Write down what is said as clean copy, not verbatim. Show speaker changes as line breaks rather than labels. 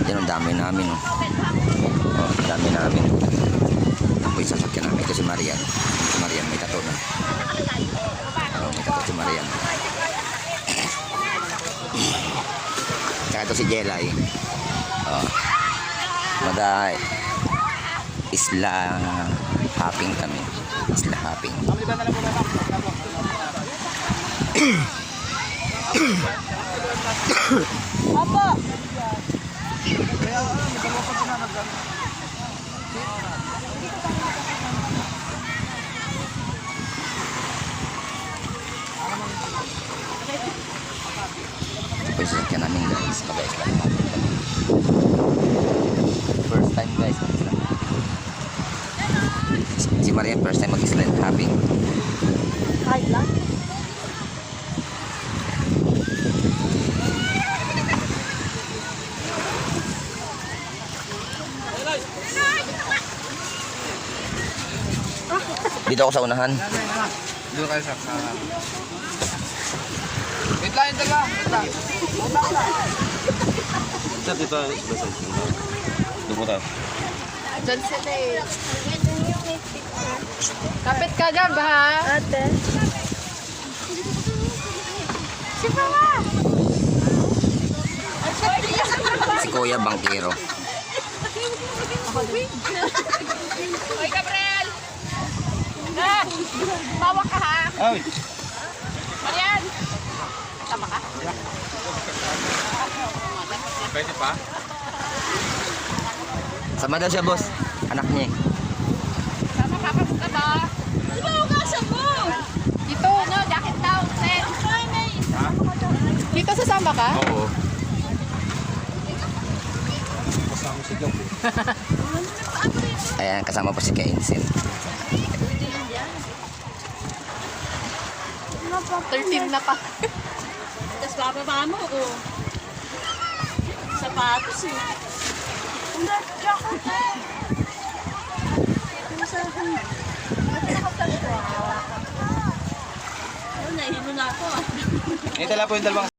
Yan ang dami namin. Oh, dami namin. Yan po yung sasakyan namin. Ito si Marian. Si Marian may tato na. Oh, may tato si Marian. Tsaka ito si Jelay. Oh. Isla hopping kami. Isla hopping.
Apa?
Ito yung sasakyan namin guys. Isla hopping. First time guys. Si Marian first time mag-isla hopping.
Kahit lang.
Dito ako sa unahan.
Doon kayo sa wait lang, wait lang. Sir, dito. Doon po tayo.
Diyan sila eh. Kapit ka dyan ba ha? Ate. Si Papa!
Si Kuya Bangkero.
Oy, Gabriel! Ah! Bawa ka ha?
Ay!
Marian! Tama ka?
Pwede pa?
Sama daw siya boss. Anak niya eh.
Tama ka pa ba? Di ba ugasan mo? Dito, no? Jacket down, set. Dito sasama ka?
Oo.
Kasama si Jong.
Ayan, kasama po si Kainsin.
13 na pa. Tapos bababa mo, oh. Sapatos eh. Hindi, jacket eh. Nahilo na ako ah.
Ito lang po yung dalawang